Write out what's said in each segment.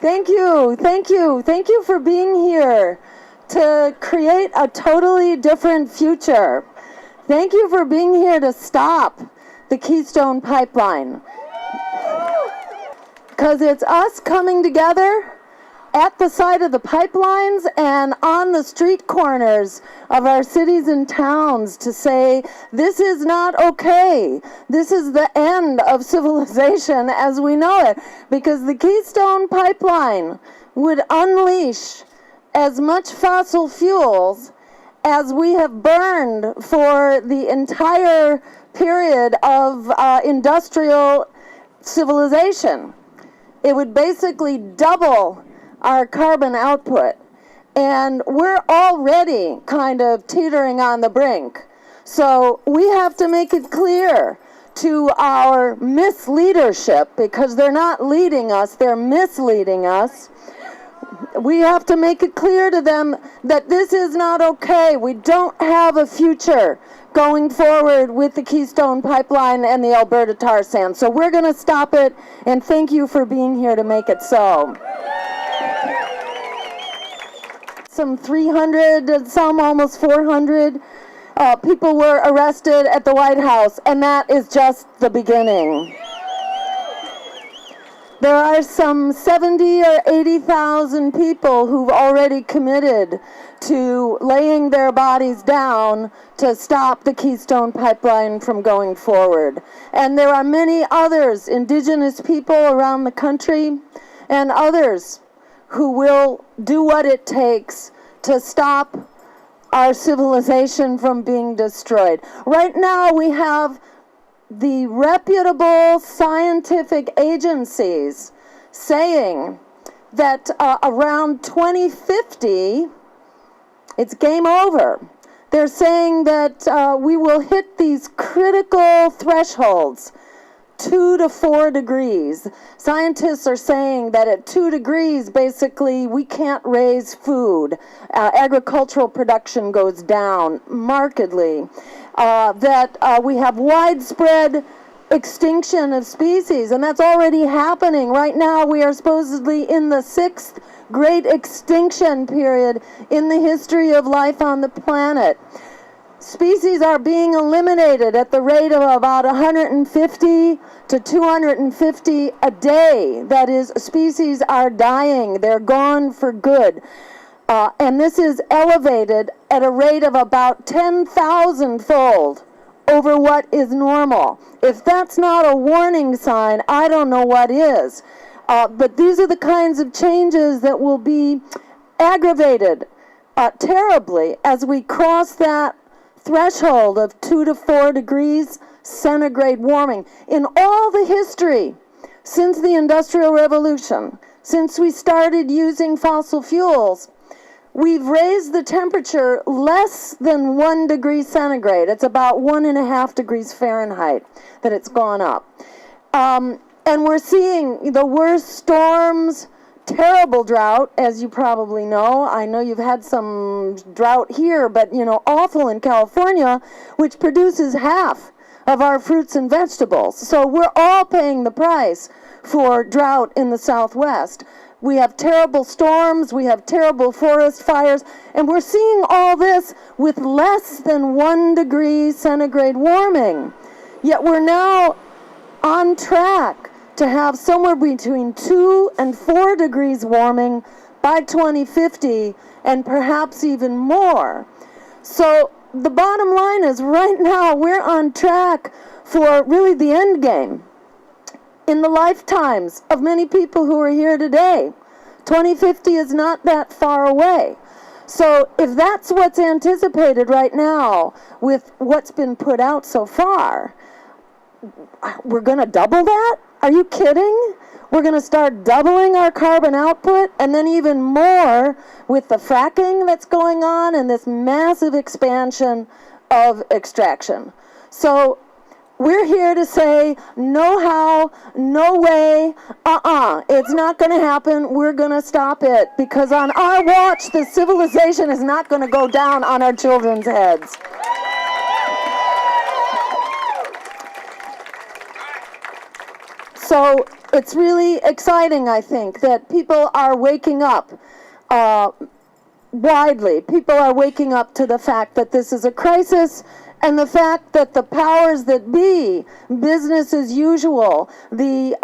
Thank you, thank you, thank you for being here to create a totally different future. Thank you for being here to stop the Keystone Pipeline. Because it's us coming together at the side of the pipelines and on the street corners of our cities and towns to say, this is not okay. This is the end of civilization as we know it. Because the Keystone Pipeline would unleash as much fossil fuels as we have burned for the entire period of industrial civilization. It would basically double our carbon output, and we're already kind of teetering on the brink. So we have to make it clear to our misleadership, because they're not leading us, they're misleading us. We have to make it clear to them that this is not okay. We don't have a future going forward with the Keystone Pipeline and the Alberta tar sands. So we're going to stop it, and thank you for being here to make it so. Some 300, some almost 400 people were arrested at the White House, and that is just the beginning. There are some 70 or 80,000 people who've already committed to laying their bodies down to stop the Keystone Pipeline from going forward. And there are many others, indigenous people around the country, and others who will do what it takes to stop our civilization from being destroyed. Right now we have the reputable scientific agencies saying that around 2050, it's game over. They're saying that we will hit these critical thresholds, 2 to 4 degrees. Scientists are saying that at 2 degrees, basically, we can't raise food. Agricultural production goes down markedly. That we have widespread extinction of species, and that's already happening. Right now, we are supposedly in the 6th great extinction period in the history of life on the planet. Species are being eliminated at the rate of about 150 to 250 a day. That is, species are dying. They're gone for good. And this is elevated at a rate of about 10,000-fold over what is normal. If that's not a warning sign, I don't know what is. But these are the kinds of changes that will be aggravated terribly as we cross that threshold of 2 to 4 degrees centigrade warming. In all the history since the Industrial Revolution, since we started using fossil fuels, we've raised the temperature less than 1 degree centigrade. It's about 1.5 degrees Fahrenheit that it's gone up. And we're seeing the worst storms, terrible drought, as you probably know. I know you've had some drought here, but, awful in California, which produces half of our fruits and vegetables. So we're all paying the price for drought in the Southwest. We have terrible storms, we have terrible forest fires, and we're seeing all this with less than 1 degree centigrade warming. Yet we're now on track to have somewhere between 2 and 4 degrees warming by 2050, and perhaps even more. So the bottom line is, right now we're on track for really the end game in the lifetimes of many people who are here today. 2050 is not that far away. So if that's what's anticipated right now with what's been put out so far, we're going to double that? Are you kidding? We're going to start doubling our carbon output, and then even more with the fracking that's going on and this massive expansion of extraction. So we're here to say, no how, no way, it's not going to happen. We're going to stop it, because on our watch, the civilization is not going to go down on our children's heads. So it's really exciting, I think, that people are waking up widely. People are waking up to the fact that this is a crisis, and the fact that the powers that be, business as usual, the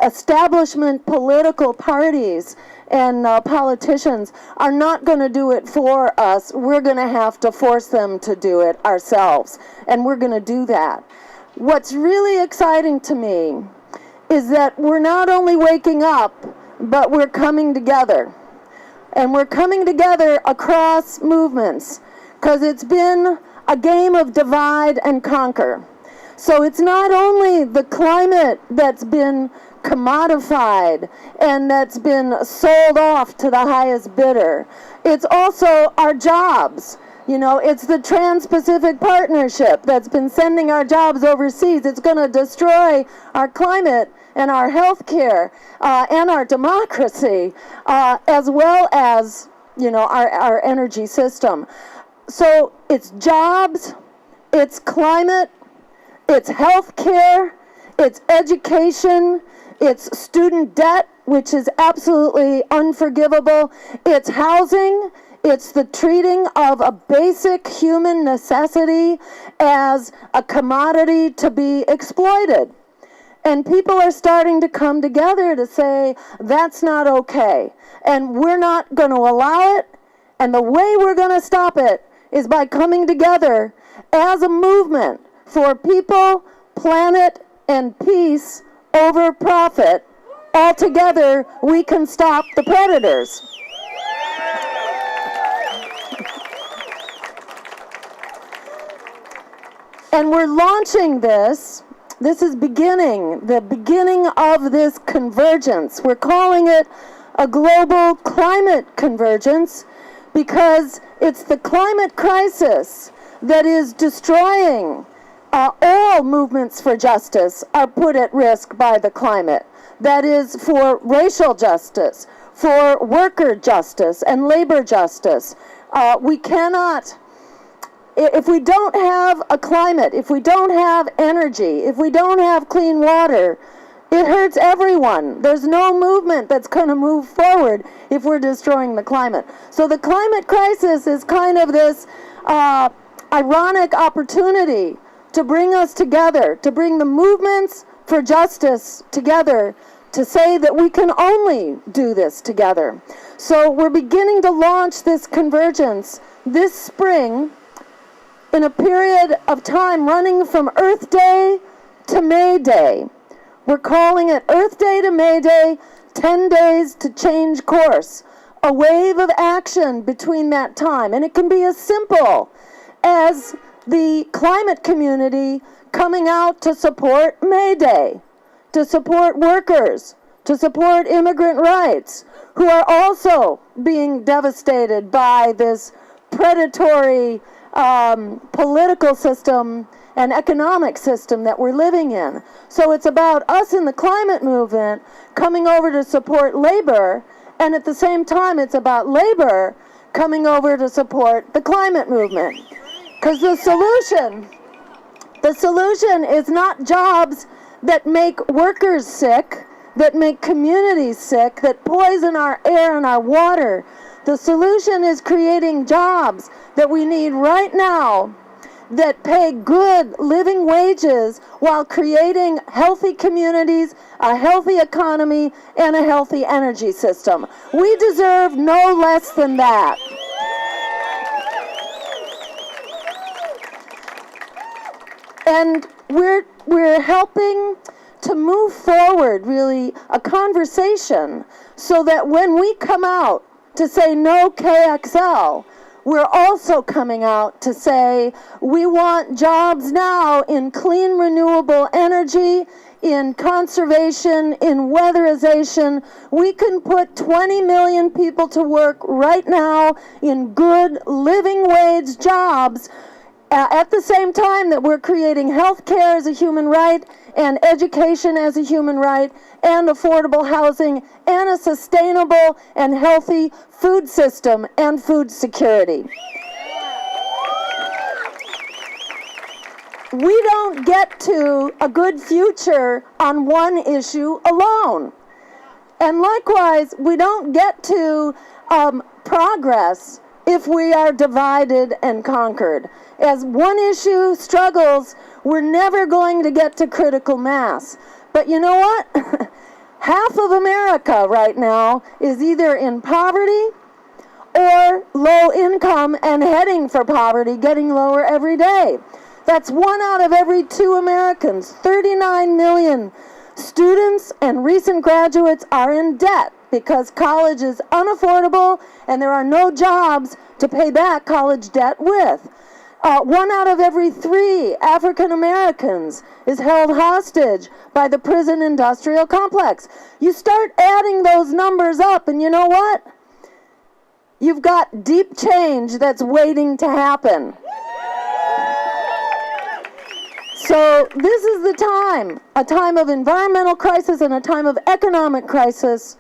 establishment political parties and politicians are not going to do it for us. We're going to have to force them to do it ourselves, and we're going to do that. What's really exciting to me is that we're not only waking up, but we're coming together. And we're coming together across movements, because it's been a game of divide and conquer. So it's not only the climate that's been commodified and that's been sold off to the highest bidder. It's also our jobs. You know, it's the Trans-Pacific Partnership that's been sending our jobs overseas. It's going to destroy our climate and our health care and our democracy, as well as, you know, our energy system. So it's jobs, it's climate, it's health care, it's education, it's student debt, which is absolutely unforgivable, it's housing, it's the treating of a basic human necessity as a commodity to be exploited. And people are starting to come together to say, that's not okay, and we're not going to allow it, and the way we're going to stop it is by coming together as a movement for people, planet, and peace over profit. All together, we can stop the predators. And we're launching this. This is the beginning of this convergence. We're calling it a global climate convergence, because it's the climate crisis that is destroying all movements for justice are put at risk by the climate. That is for racial justice, for worker justice and labor justice. We cannot, if we don't have a climate, if we don't have energy, if we don't have clean water, it hurts everyone. There's no movement that's going to move forward if we're destroying the climate. So the climate crisis is kind of this ironic opportunity to bring us together, to bring the movements for justice together, to say that we can only do this together. So we're beginning to launch this convergence this spring in a period of time running from Earth Day to May Day. We're calling it Earth Day to May Day, 10 days to change course. A wave of action between that time. And it can be as simple as the climate community coming out to support May Day, to support workers, to support immigrant rights, who are also being devastated by this predatory political system and economic system that we're living in. So it's about us in the climate movement coming over to support labor, and at the same time it's about labor coming over to support the climate movement. Because the solution is not jobs that make workers sick, that make communities sick, that poison our air and our water. The solution is creating jobs that we need right now that pay good living wages while creating healthy communities, a healthy economy, and a healthy energy system. We deserve no less than that. And we're helping to move forward, really, a conversation so that when we come out to say no KXL, we're also coming out to say we want jobs now in clean renewable energy, in conservation, in weatherization. We can put 20 million people to work right now in good living wage jobs at the same time that we're creating health care as a human right, and education as a human right, and affordable housing, and a sustainable and healthy food system and food security. we don't get to a good future on one issue alone. And likewise, we don't get to progress if we are divided and conquered. As one issue struggles, we're never going to get to critical mass. But you know what? Half of America right now is either in poverty or low income and heading for poverty, getting lower every day. That's 1 out of every 2 Americans. 39 million students and recent graduates are in debt because college is unaffordable and there are no jobs to pay back college debt with. 1 out of every 3 African Americans is held hostage by the prison industrial complex. You start adding those numbers up and you know what? You've got deep change that's waiting to happen. So this is the time, a time of environmental crisis and a time of economic crisis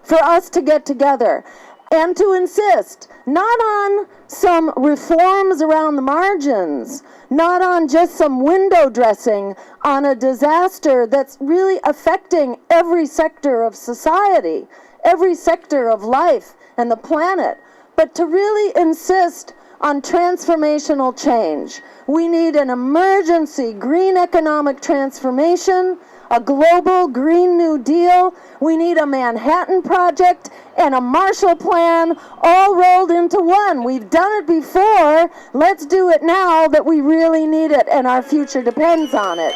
for us to get together and to insist not on some reforms around the margins, not on just some window dressing on a disaster that's really affecting every sector of society, every sector of life and the planet, but to really insist on transformational change. We need an emergency green economic transformation, a global Green New Deal. We need a Manhattan Project and a Marshall Plan all rolled into one. We've done it before. Let's do it now that we really need it and our future depends on it.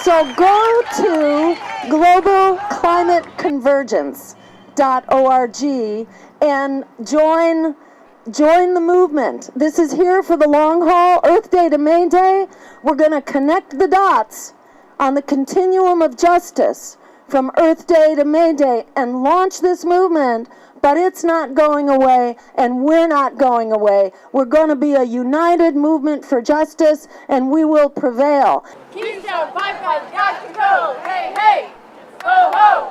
So go to globalclimateconvergence.org and join the movement. This is here for the long haul, Earth Day to May Day. We're going to connect the dots on the continuum of justice from Earth Day to May Day and launch this movement, but it's not going away and we're not going away. We're going to be a united movement for justice and we will prevail. Keystone Pipeline got to go! Hey, hey! Ho, ho!